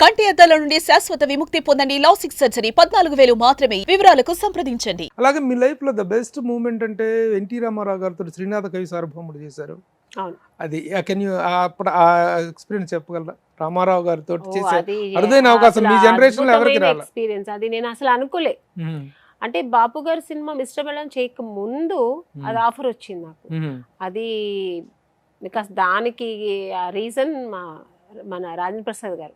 కంటి అద్దాల నుండి శాశ్వత విముక్తి పొందండి. లాసిక్ సర్జరీ 14,000 మాత్రమే. వివరాలకు సంప్రదించండి. అలాగే మీ లైఫ్ లో ద బెస్ట్ మూమెంట్ అంటే ఎన్టీ రామారావు గారితో శ్రీనాథ కవి సార్వభౌముడు చేశారు. అవును. అది కెన్ యూ అప్పుడు ఆ ఎక్స్పీరియన్స్ చెప్పగలరా? రామారావు గారితో ఓ, చేసే అది అరుదైన అవకాశం అసలు మీ జనరేషన్ లో ఎవరికి అద్భుతమైన రాలే. ఎక్స్పీరియన్స్. అది నేను అసలు అనుకోలే. అంటే బాపు గారి సినిమా మిస్టర్ బెల్లం చేయక ముందు అది ఆఫర్ వచ్చింది నాకు. అది బికాస్ దానికి రీజన్ మన రాజేంద్ర ప్రసాద్ గారు.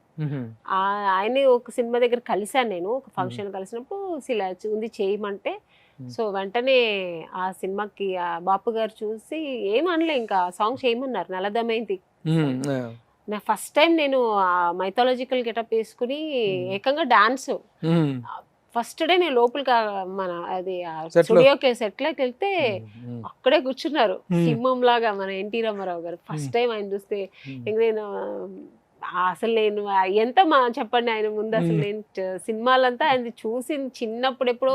ఆయన ఒక సినిమా దగ్గర కలిశాను నేను, ఒక ఫంక్షన్ కలిసినప్పుడు ఇలా ఉంది చేయమంటే, సో వెంటనే ఆ సినిమాకి బాపు గారు చూసి ఏమనలే, ఇంకా సాంగ్ చేయమన్నారు. నలదమైంది నా ఫస్ట్ టైం నేను మైథాలజికల్ గెటప్ వేసుకుని ఏకంగా డాన్స్. ఫస్ట్ డే నేను లోపలికి మన అది స్టూడియోకి సెట్లోకి వెళ్తే అక్కడే కూర్చున్నారు సింహం లాగా మన ఎన్టీ రామారావు గారు. ఫస్ట్ టైం ఆయన చూస్తే ఇంక నేను అసలు నేను ఎంత చెప్పండి ఆయన ముందు అసలు నేను సినిమాలంతా ఆయన చూసి చిన్నప్పుడు ఎప్పుడో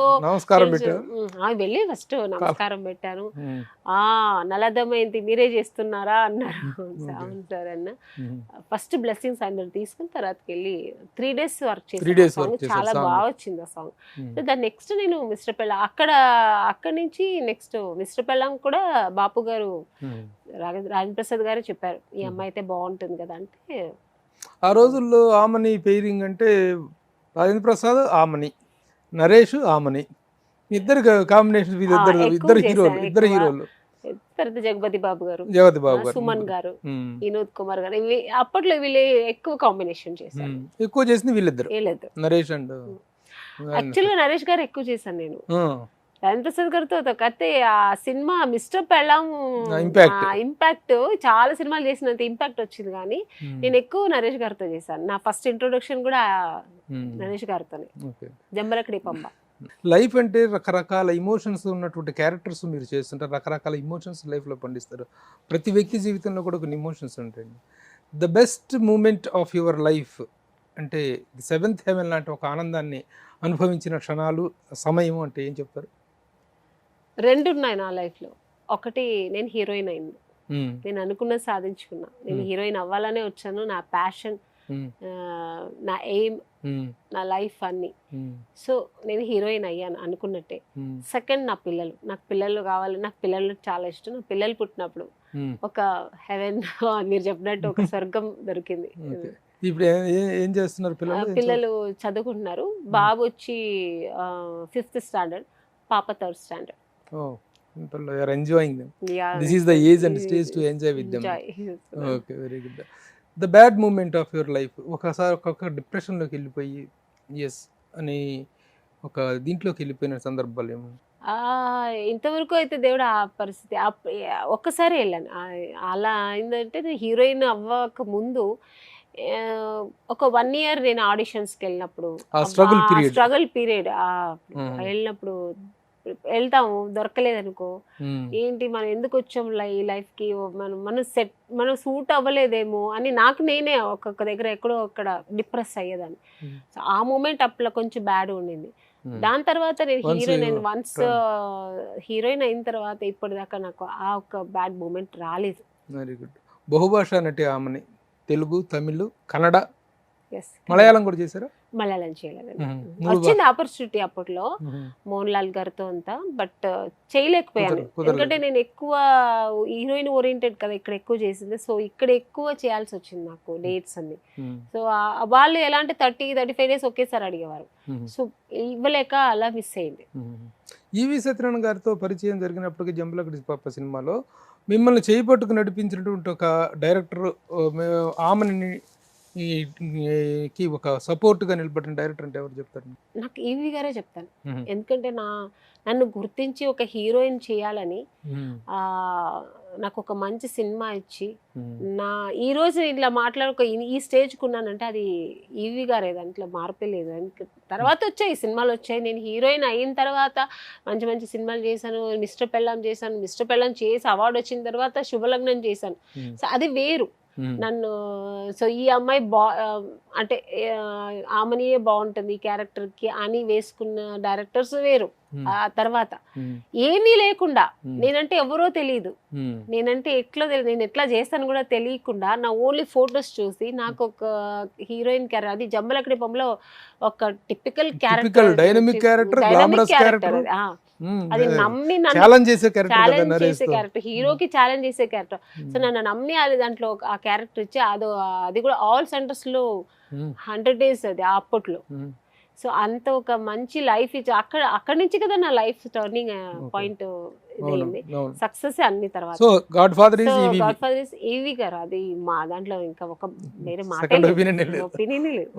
వెళ్ళి ఫస్ట్ నమస్కారం పెట్టాను. నలదమైంది మీరే చేస్తున్నారా అన్నారు. అవును సార్ అన్న. ఫస్ట్ బ్లెస్సింగ్స్ ఆయన తీసుకుని తర్వాత వెళ్ళి 3 days వర్క్ చేసి సాంగ్ చాలా బాగా వచ్చింది ఆ సాంగ్. దాని నెక్స్ట్ నేను మిస్టర్ పెళ్ళం అక్కడి నుంచి నెక్స్ట్ మిస్టర్ పెళ్ళం కూడా బాపు గారు రాజేంద్ర ప్రసాద్ గారే చెప్పారు, ఈ అమ్మాయి అయితే బాగుంటుంది కదా అంటే. ఆ రోజుల్లో ఆమని పెయిరింగ్ అంటే రాజేంద్ర ప్రసాద్ ఆమని, నరేష్ ఆమని, ఇద్దరు కాంబినేషన్. ఇద్దరు హీరోలు. తర్వాత జగపతి బాబు గారు, సుమన్ గారు, వినోద్ కుమార్ గారు. ఇవి అప్పట్లో వీళ్ళు ఎక్కువ కాంబినేషన్ చేశారు. ఎక్కువ చేసింది వీళ్ళిద్దరు, నరేష్ అండ్ యాక్చువల్గా నరేష్ గారు ఎక్కువ చేశాను నేను. రాజేంద్ర ప్రసాద్ గారితో కతే ఆ సినిమా మిస్టర్ పెళ్ళం ఇంపాక్ట్ చాలా సినిమాలు చేసినంత ఇంపాక్ట్ వచ్చింది, కానీ నేను ఎక్కువ నరేష్ గారితో చేశాను. నా ఫస్ట్ ఇంట్రొడక్షన్ కూడా నరేష్ గారితోనే, జంబలకడి పంబ. లైఫ్ అంటే రకరకాల ఇమోషన్స్ ఉన్నటువంటి క్యారెక్టర్స్ మీరు చేస్తుంటారు, రకరకాల ఇమోషన్స్ లైఫ్లో పండిస్తారు. ప్రతి వ్యక్తి జీవితంలో కూడా కొన్ని ఇమోషన్స్ ఉంటాయండి. The best moment of your life అంటే 7th హెవెన్ లాంటి ఒక ఆనందాన్ని అనుభవించిన క్షణాలు, సమయం అంటే ఏం చెప్తారు? 2 ఉన్నాయి నా లైఫ్లో. ఒకటి నేను హీరోయిన్ అయింది, నేను అనుకున్నది సాధించుకున్నా. నేను హీరోయిన్ అవ్వాలనే వచ్చాను. నా ప్యాషన్, నా ఎయిమ్, నా లైఫ్ అన్ని. సో నేను హీరోయిన్ అయ్యాను అనుకున్నట్టే. సెకండ్ నా పిల్లలు, నాకు పిల్లలు కావాలి. నాకు పిల్లలు చాలా ఇష్టం. నా పిల్లలు పుట్టినప్పుడు ఒక హెవెన్ మీరు చెప్పినట్టు ఒక స్వర్గం దొరికింది. ఇప్పుడు ఏం చేస్తున్నారు పిల్లలు? చదువుకుంటున్నారు. బాబు వచ్చి 5th standard, పాప 3rd standard. Oh, you are enjoying them. Yeah, this is the age and stage to enjoy with them. Okay, very good. The bad moment of your life, ఒకసారి ఒక డిప్రెషన్లోకి వెళ్ళిపోయి ఎస్ అని ఒక దీంట్లోకి వెళ్ళిపోయిన సందర్భాలు ఏమో? ఇంతవరకు అయితే దేవుడు ఆ పరిస్థితి ఒక్కసారి వెళ్ళాను. అలా అయిందంటే నేను హీరోయిన్ అవ్వక ముందు ఒక 1 year నేను ఆడిషన్స్కి వెళ్ళినప్పుడు, స్ట్రగుల్ పీరియడ్ వెళ్ళినప్పుడు వెళ్తాము, దొరకలేదనుకో ఏంటి మనం ఎందుకు వచ్చాం ఈ లైఫ్కి, మనం సూట్ అవ్వలేదేమో అని నాకు నేనే ఒక్కొక్క దగ్గర ఎక్కడో అక్కడ డిప్రెస్ అయ్యేదాన్ని. సో ఆ మూమెంట్ అప్పుడు కొంచెం బ్యాడ్ ఉండింది. దాని తర్వాత నేను వన్స్ హీరోయిన్ అయిన తర్వాత ఇప్పటిదాకా నాకు ఆ ఒక బ్యాడ్ మూమెంట్ రాలేదు. Very good. బహుభాషా నటి ఆమెని, తెలుగు, తమిళ్, కన్నడ, మలయాళం కూడా చేశారా? మలయాళం చేయలేదు. వచ్చింది ఆపర్చునిటీ అప్పట్లో మోహన్ లాల్ గారితో అంతా, బట్ చేయలేకపోయాను. ఎందుకంటే నేను ఎక్కువ హీరోయిన్ ఓరియంటెడ్ కదా, ఇక్కడ ఎక్కువ చేసింది. సో ఇక్కడ ఎక్కువ చేయాల్సి వచ్చింది నాకు డేట్స్ అన్ని. సో వాళ్ళు ఎలా అంటే 30-35 days ఒకేసారి అడిగేవారు. సో ఇవ్వలేక అలా మిస్ అయింది. ఈవి సత్యనారాయణ గారితో పరిచయం జరిగినప్పటికీ జంబలకడి పాప సినిమాలో మిమ్మల్ని చేయిపట్టుకు నడిపించినటువంటి ఒక డైరెక్టర్, ఆమెని ఒక సపోర్ట్ గా నిలబడిన డైరెక్టర్ అంటే ఎవరు చెప్తారు? నాకు ఈవి గారే చెప్తాను. ఎందుకంటే నన్ను గుర్తించి ఒక హీరోయిన్ చేయాలని నాకు ఒక మంచి సినిమా ఇచ్చి ఈ రోజు ఇట్లా మాట్లాడుకో ఈ స్టేజ్కి ఉన్నానంటే అది ఈవి గారే, దాంట్లో మార్పే లేదు. తర్వాత వచ్చాయి సినిమాలు వచ్చాయి. నేను హీరోయిన్ అయిన తర్వాత మంచి మంచి సినిమాలు చేశాను. మిస్టర్ పెళ్ళం చేశాను. మిస్టర్ పెళ్ళం చేసి అవార్డు వచ్చిన తర్వాత శుభలగ్నం చేశాను. సో అది వేరు. నన్ను సో ఈ అమ్మాయి అంటే ఆమెనియే బాగుంటుంది ఈ క్యారెక్టర్ కి అని వేసుకున్న డైరెక్టర్స్ వేరు. ఆ తర్వాత ఏమీ లేకుండా నేనంటే ఎవరో తెలియదు, నేనంటే ఎట్లా తెలియదు, నేను ఎట్లా చేస్తాను కూడా తెలియకుండా నా ఓన్లీ ఫొటోస్ చూసి నాకు ఒక హీరోయిన్ క్యారెక్టర్, అది జంబలకడి బొమ్మలో ఒక typical character, dynamic character, glamorous character, అది నమ్మి నన్ను ఛాలెంజ్ చేసే ఛాలెంజ్ చేసే క్యారెక్టర్, క్యారెక్టర్, హీరోకి ఛాలెంజ్ చేసే క్యారెక్టర్. సో నన్ను నమ్మి అది దాంట్లో ఆ క్యారెక్టర్ ఇచ్చి అది కూడా ఆల్ సెంటర్స్ లో 100 days అది అప్పట్లో. సో అంత ఒక మంచి లైఫ్ ఇచ్చి అక్కడి నుంచి కదా నా లైఫ్ టర్నింగ్ పాయింట్ ఇదైంది. సక్సెస్ అన్ని తర్వాత. సో గాడ్ ఫాదర్ ఇస్ ఈవి గారు, అది మా దాంట్లో ఇంకా ఒక వేరే మాట ఒపీనియన్ లేదు.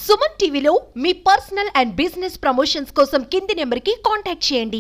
సుమన్ టీవీలో మీ పర్సనల్ అండ్ బిజినెస్ ప్రమోషన్స్ కోసం కింది నెంబర్ కి కాంటాక్ట్ చేయండి.